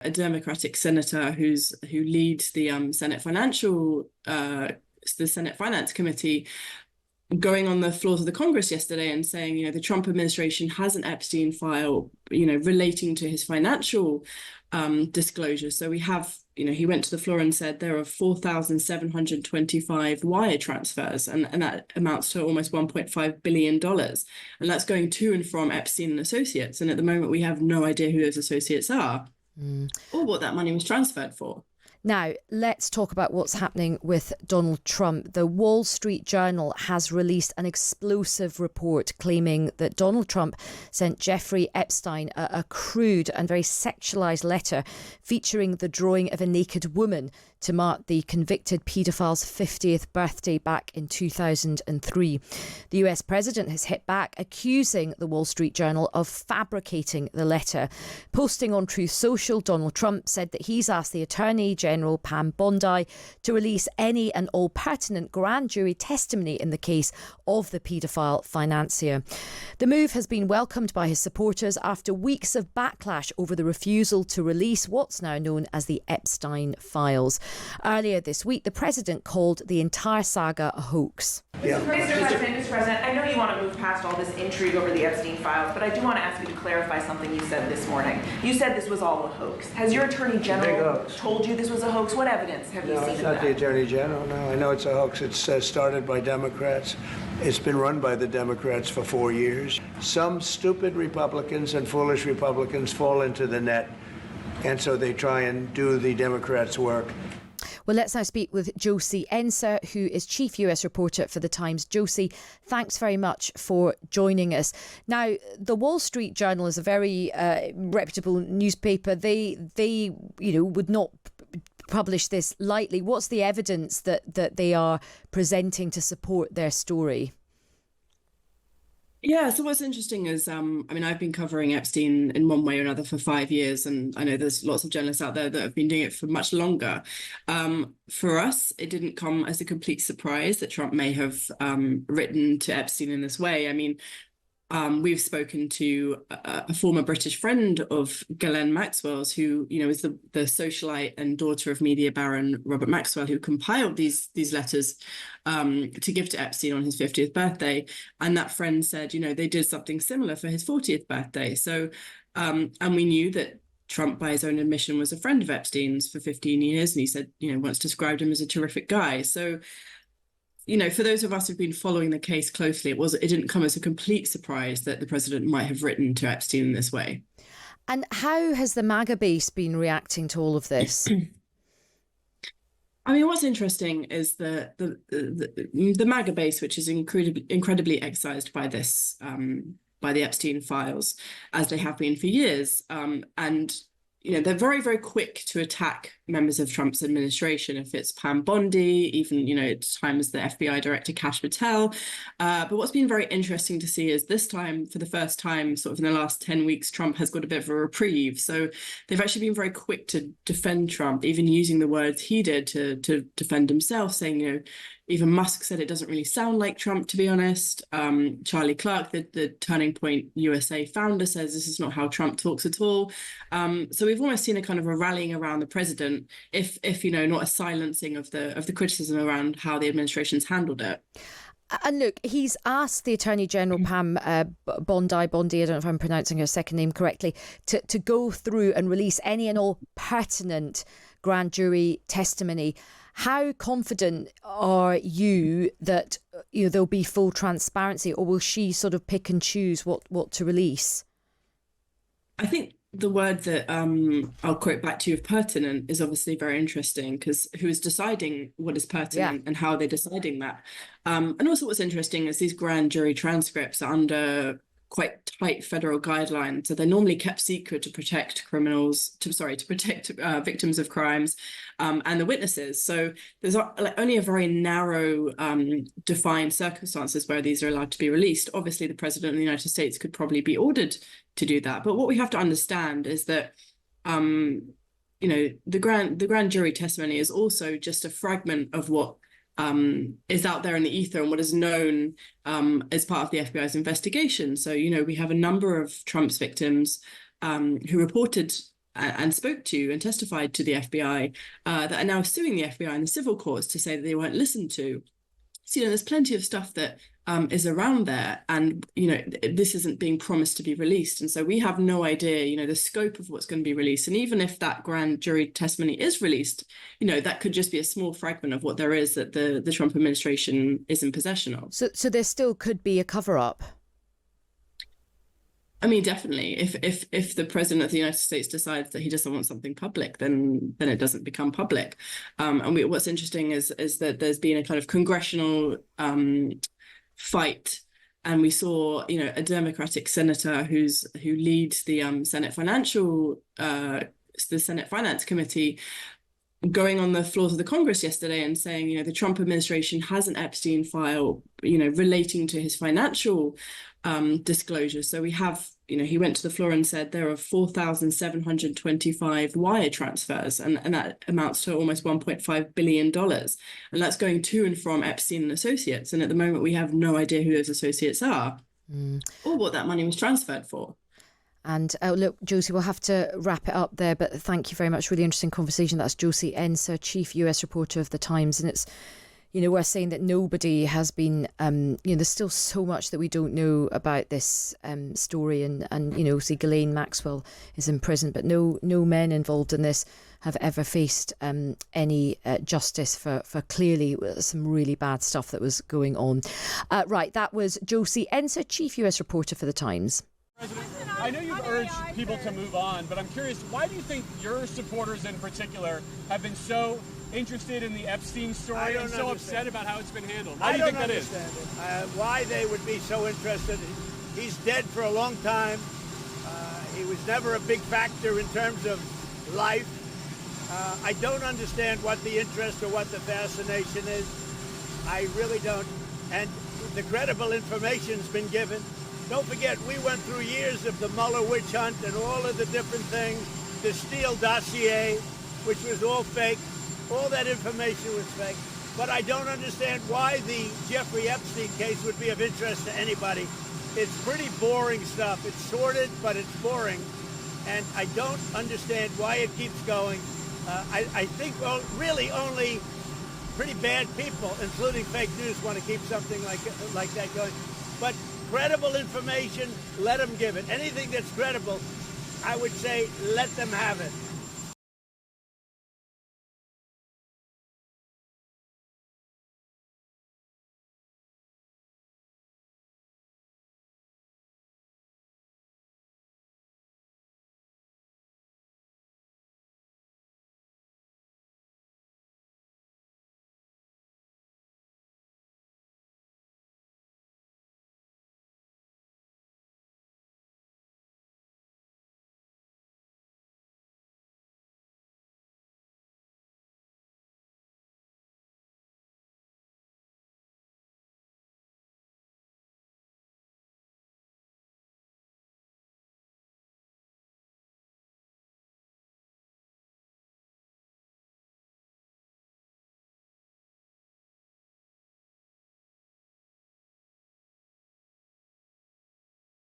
a Democratic senator who leads the Senate Finance Committee, going on the floors of the Congress yesterday and saying, the Trump administration has an Epstein file, relating to his financial disclosure. So we have, he went to the floor and said there are 4,725 wire transfers, and that amounts to almost $1.5 billion. And that's going to and from Epstein and Associates. And at the moment, we have no idea who those associates are or what that money was transferred for. Now, let's talk about what's happening with Donald Trump. The Wall Street Journal has released an explosive report claiming that Donald Trump sent Jeffrey Epstein a crude and very sexualised letter featuring the drawing of a naked woman to mark the convicted paedophile's 50th birthday back in 2003. The US president has hit back, accusing the Wall Street Journal of fabricating the letter. Posting on Truth Social, Donald Trump said that he's asked the Attorney General Pam Bondi to release any and all pertinent grand jury testimony in the case of the paedophile financier. The move has been welcomed by his supporters after weeks of backlash over the refusal to release what's now known as the Epstein files. Earlier this week, the president called the entire saga a hoax. Mr. President, I know you want to move past all this intrigue over the Epstein files, but I do want to ask you to clarify something you said this morning. You said this was all a hoax. Has your Attorney General told you this was a hoax? What evidence have you seen of that? No, it's not the Attorney General. No, I know it's a hoax. It's started by Democrats. It's been run by the Democrats for 4 years. Some stupid Republicans and foolish Republicans fall into the net, and so they try and do the Democrats' work. Well, let's now speak with Josie Ensor, who is chief US reporter for The Times. Josie, thanks very much for joining us. Now, the Wall Street Journal is a very reputable newspaper. They would not publish this lightly. What's the evidence that they are presenting to support their story? Yeah, so what's interesting is, I've been covering Epstein in one way or another for 5 years, and I know there's lots of journalists out there that have been doing it for much longer. For us, it didn't come as a complete surprise that Trump may have written to Epstein in this way. We've spoken to a former British friend of Ghislaine Maxwell's, who, is the socialite and daughter of media baron Robert Maxwell, who compiled these letters to give to Epstein on his 50th birthday. And that friend said, they did something similar for his 40th birthday. So, and we knew that Trump, by his own admission, was a friend of Epstein's for 15 years. And he said, once described him as a terrific guy. So, for those of us who've been following the case closely, it didn't come as a complete surprise that the president might have written to Epstein in this way. And how has the MAGA base been reacting to all of this? What's interesting is the MAGA base, which is incredibly excised by this, by the Epstein files, as they have been for years, and they're very, very quick to attack members of Trump's administration. If it's Pam Bondi, even, at times the FBI director Kash Patel. But what's been very interesting to see is this time, for the first time, sort of in the last 10 weeks, Trump has got a bit of a reprieve. So they've actually been very quick to defend Trump, even using the words he did to defend himself, saying, even Musk said it doesn't really sound like Trump, to be honest. Charlie Clark, the Turning Point USA founder, says this is not how Trump talks at all. So we've almost seen a kind of a rallying around the president, if not a silencing of the criticism around how the administration's handled it. And look, he's asked the Attorney General Pam Bondi, I don't know if I'm pronouncing her second name correctly, to go through and release any and all pertinent grand jury testimony. How confident are you that there'll be full transparency, or will she sort of pick and choose what to release? I think the word that I'll quote back to you of pertinent is obviously very interesting, because who is deciding what is pertinent and how they're deciding that? And also what's interesting is these grand jury transcripts are under quite tight federal guidelines. So they're normally kept secret to protect victims of crimes and the witnesses. So there's only a very narrow defined circumstances where these are allowed to be released. Obviously, the president of the United States could probably be ordered to do that. But what we have to understand is that the grand jury testimony is also just a fragment of what is out there in the ether and what is known as part of the FBI's investigation. So, we have a number of Trump's victims who reported and spoke to and testified to the FBI that are now suing the FBI in the civil courts to say that they weren't listened to. So, there's plenty of stuff that is around there, and this isn't being promised to be released, and so we have no idea the scope of what's going to be released. And even if that grand jury testimony is released, that could just be a small fragment of what there is that the Trump administration is in possession of. So there still could be a cover-up. I mean, definitely. If the president of the United States decides that he doesn't want something public, then it doesn't become public. And what's interesting is that there's been a kind of congressional fight, and we saw a Democratic senator who leads the Senate Finance Committee, going on the floors of the Congress yesterday and saying, the Trump administration has an Epstein file, relating to his financial disclosures. So we have, he went to the floor and said there are 4,725 wire transfers, and that amounts to almost $1.5 billion. And that's going to and from Epstein and Associates. And at the moment, we have no idea who those associates are or what that money was transferred for. And look, Josie, we'll have to wrap it up there, but thank you very much. Really interesting conversation. That's Josie Ensor, chief US reporter of The Times. And it's, we're saying that nobody has been, there's still so much that we don't know about this story. And see, Ghislaine Maxwell is in prison, but no men involved in this have ever faced any justice for clearly some really bad stuff that was going on. Right, that was Josie Ensor, chief US reporter for The Times. President, I know you've urged people to move on, but I'm curious, why do you think your supporters in particular have been so interested in the Epstein story and so upset about how it's been handled? Why do you think that is? Why they would be so interested. He's dead for a long time. He was never a big factor in terms of life. I don't understand what the interest or what the fascination is. I really don't. And the credible information's been given. Don't forget, we went through years of the Mueller witch hunt and all of the different things, the Steele dossier, which was all fake. All that information was fake. But I don't understand why the Jeffrey Epstein case would be of interest to anybody. It's pretty boring stuff. It's sordid, but it's boring. And I don't understand why it keeps going. I think really only pretty bad people, including fake news, want to keep something like that going. But credible information, let them give it. Anything that's credible, I would say let them have it.